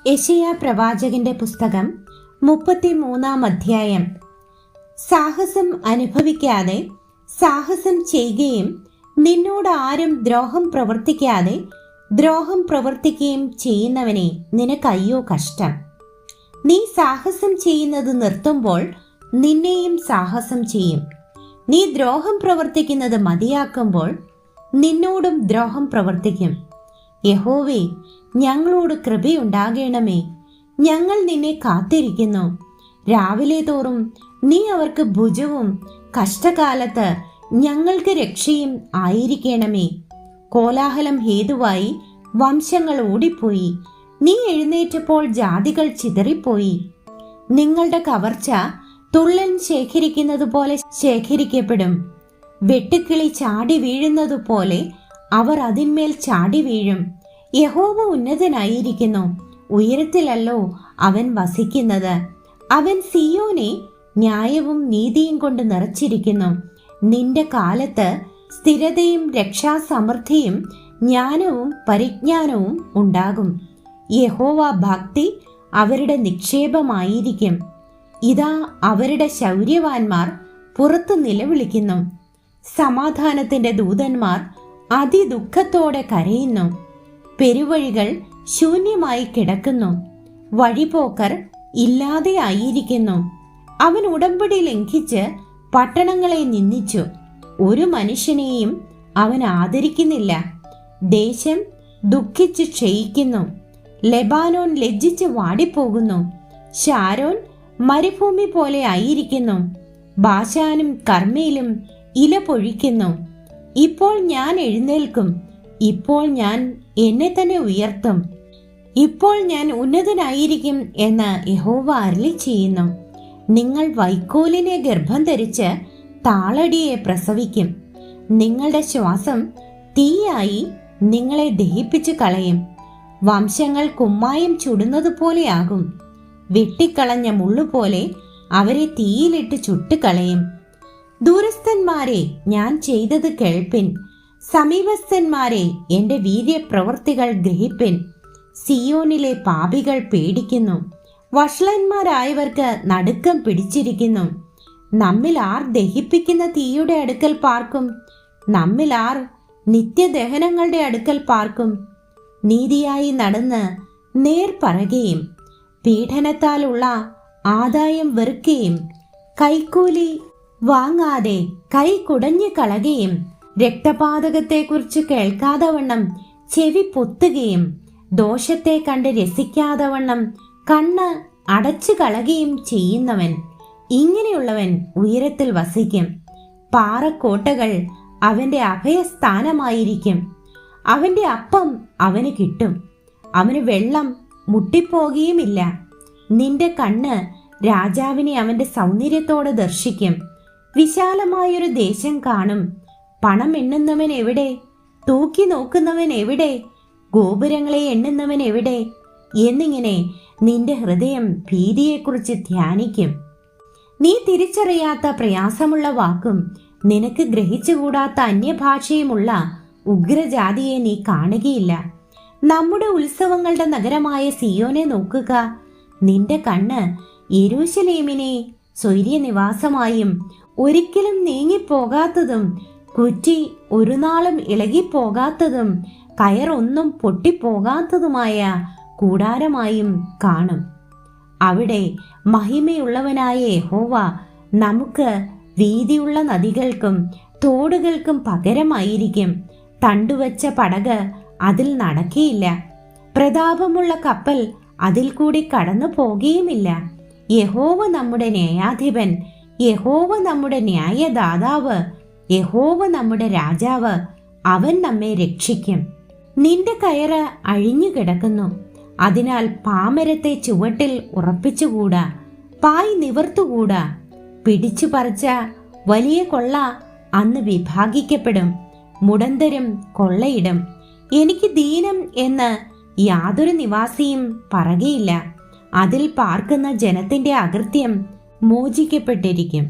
യെശയ്യാ പ്രവാചകന്റെ പുസ്തകം 33-ാം അധ്യായം. സാഹസം അനുഭവിക്കാതെ സാഹസം ചെയ്യുകയും നിന്നോട് ആരും ദ്രോഹം പ്രവർത്തിക്കാതെ ദ്രോഹം പ്രവർത്തിക്കുകയും ചെയ്യുന്നവനെ നിനക്കയ്യോ കഷ്ടം. നീ സാഹസം ചെയ്യുന്നത് നിർത്തുമ്പോൾ നിന്നെയും സാഹസം ചെയ്യും. നീ ദ്രോഹം പ്രവർത്തിക്കുന്നത് മതിയാക്കുമ്പോൾ നിന്നോടും ദ്രോഹം പ്രവർത്തിക്കും. യഹോവേ, ഞങ്ങളോട് കൃപയുണ്ടാകണമേ. ഞങ്ങൾ നിന്നെ കാത്തിരിക്കുന്നു. രാവിലെ തോറും നീ അവർക്ക് ഭുജവും കഷ്ടകാലത്ത് ഞങ്ങൾക്ക് രക്ഷയും ആയിരിക്കണമേ. കോലാഹലം ഹേതുവായി വംശങ്ങൾ ഓടിപ്പോയി. നീ എഴുന്നേറ്റപ്പോൾ ജാതികൾ ചിതറിപ്പോയി. നിങ്ങളുടെ കവർച്ച തുള്ളൻ ശേഖരിക്കുന്നത് പോലെ ശേഖരിക്കപ്പെടും. വെട്ടുക്കിളി ചാടി വീഴുന്നതുപോലെ അവർ അതിന്മേൽ ചാടി വീഴും. യഹോവ ഉന്നതനായിരിക്കുന്നു, ഉയരത്തിലല്ലോ അവൻ വസിക്കുന്നത്. അവൻ സിയോനെ ന്യായവും നീതിയും കൊണ്ട് നിറച്ചിരിക്കുന്നു. നിന്റെ കാലത്ത് സ്ഥിരതയും രക്ഷാസമൃദ്ധിയും ജ്ഞാനവും പരിജ്ഞാനവും ഉണ്ടാകും. യഹോവ ഭക്തി അവരുടെ നിക്ഷേപമായിരിക്കും. ഇതാ, അവരുടെ ശൗര്യവാന്മാർ പുറത്തു നിലവിളിക്കുന്നു. സമാധാനത്തിന്റെ ദൂതന്മാർ അതിദുഃഖത്തോടെ കരയുന്നു. പെരുവഴികൾ ശൂന്യമായി കിടക്കുന്നു. വഴിപോക്കർ ഇല്ലാതെ ആയിരിക്കുന്നു. അവൻ ഉടമ്പടി ലംഘിച്ച് പട്ടണങ്ങളെ നിന്ദിച്ചു. ഒരു മനുഷ്യനെയും അവൻ ആദരിക്കുന്നില്ല. ദേശം ദുഃഖിച്ച് ക്ഷയിക്കുന്നു. ലെബാനോൻ ലജ്ജിച്ച് വാടിപ്പോകുന്നു. ശാരോൻ മരുഭൂമി പോലെ ആയിരിക്കുന്നു. ബാശാനും കർമ്മയിലും ഇല പൊഴിക്കുന്നു. ഇപ്പോൾ ഞാൻ എഴുന്നേൽക്കും. ഇപ്പോൾ ഞാൻ എന്നെ തന്നെ ഉയർത്തും. ഇപ്പോൾ ഞാൻ ഉന്നതനായിരിക്കും എന്ന് യഹോവ അരുളി ചെയ്യുന്നു. നിങ്ങൾ വൈക്കോലിനെ ഗർഭം ധരിച്ച് താളടിയെ പ്രസവിക്കും. നിങ്ങളുടെ ശ്വാസം തീയായി നിങ്ങളെ ദഹിപ്പിച്ചു കളയും. വംശങ്ങൾ കുമ്മായം ചുടുന്നത് പോലെയാകും. വെട്ടിക്കളഞ്ഞ മുള്ളുപോലെ അവരെ തീയിലിട്ട് ചുട്ടുകളയും. ദൂരസ്ഥന്മാരെ, ഞാൻ ചെയ്തത് കേൾപ്പിൻ. സമീപസ്ഥന്മാരെ, എന്റെ വീര്യപ്രവൃത്തികൾ ഗ്രഹിപ്പിൻ. സിയോനിലെ പാപികൾ പേടിക്കുന്നു. വഷളന്മാരായവർക്ക് നടുക്കം പിടിച്ചിരിക്കുന്നു. നമ്മിൽ ആർ ദഹിപ്പിക്കുന്ന തീയുടെ അടുക്കൽ പാർക്കും? നമ്മിൽ ആർ നിത്യദഹനങ്ങളുടെ അടുക്കൽ പാർക്കും? നീതിയായി നടന്ന് നേർ പറയുകയും പീഡനത്താലുള്ള ആദായം വെറുക്കുകയും കൈക്കൂലി വാങ്ങാതെ കൈ കുടഞ്ഞു കളയുകയും രക്തപാതകത്തെക്കുറിച്ച് കേൾക്കാതെ വണ്ണം ചെവി പൊത്തുകയും ദോഷത്തെ കണ്ട് രസിക്കാതെ കണ്ണ് അടച്ചു കളയുകയും ചെയ്യുന്നവൻ, ഇങ്ങനെയുള്ളവൻ ഉയരത്തിൽ വസിക്കും. പാറക്കോട്ടകൾ അവന്റെ അഭയസ്ഥാനമായിരിക്കും. അവന്റെ അപ്പം അവന് കിട്ടും. അവന് വെള്ളം മുട്ടിപ്പോകുകയുമില്ല. നിന്റെ കണ്ണ് രാജാവിനെ അവന്റെ സൗന്ദര്യത്തോടെ ദർശിക്കും. വിശാലമായൊരു ദേശം കാണും. പണം എണ്ണുന്നവൻ എവിടെ? തൂക്കി നോക്കുന്നവൻ എവിടെ? ഗോപുരങ്ങളെ എണ്ണുന്നവൻ എവിടെ? എന്നിങ്ങനെ നിന്റെ ഹൃദയം ഭീതിയെക്കുറിച്ച് ധ്യാനിക്കും. നീ തിരിച്ചറിയാത്ത പ്രയാസമുള്ള വാക്കും നിനക്ക് ഗ്രഹിച്ചുകൂടാത്ത അന്യഭാഷയുമുള്ള ഉഗ്രജാതിയെ നീ കാണുകയില്ല. നമ്മുടെ ഉത്സവങ്ങളുടെ നഗരമായ സിയോനെ നോക്കുക. നിന്റെ കണ്ണ് യെരൂശലേമിനെ സ്വൈര്യനിവാസമായും ഒരിക്കലും നീങ്ങിപ്പോകാത്തതും കുറ്റി ഒരു നാളും ഇളകിപ്പോകാത്തതും കയറൊന്നും പൊട്ടിപ്പോകാത്തതുമായ കൂടാരമായും കാണും. അവിടെ മഹിമയുള്ളവനായ യഹോവ നമുക്ക് വീതിയുള്ള നദികൾക്കും തോടുകൾക്കും പകരമായിരിക്കും. തണ്ടുവച്ച പടക് അതിൽ നടക്കുകയില്ല. പ്രതാപമുള്ള കപ്പൽ അതിൽ കൂടി കടന്നു പോകുകയുമില്ല. യഹോവ നമ്മുടെ ന്യായാധിപൻ, യഹോവ നമ്മുടെ ന്യായദാതാവ്, യഹോവ നമ്മുടെ രാജാവ്. അവൻ നമ്മെ രക്ഷിക്കും. നിന്റെ കയറ് അഴിഞ്ഞു കിടക്കുന്നു. അതിനാൽ പാമരത്തെ ചുവട്ടിൽ ഉറപ്പിച്ചുകൂടാ, പായ് നിവർത്തുകൂടാ. പിടിച്ചു പറിച്ച വലിയ കൊള്ള അന്ന് വിഭാഗിക്കപ്പെടും. മുടന്തരും കൊള്ളയിടും. എനിക്ക് ദീനം എന്ന് യാതൊരു നിവാസിയും പറയുകയില്ല. അതിൽ പാർക്കുന്ന ജനത്തിന്റെ അകൃത്യം മോചിക്കപ്പെട്ടിരിക്കും.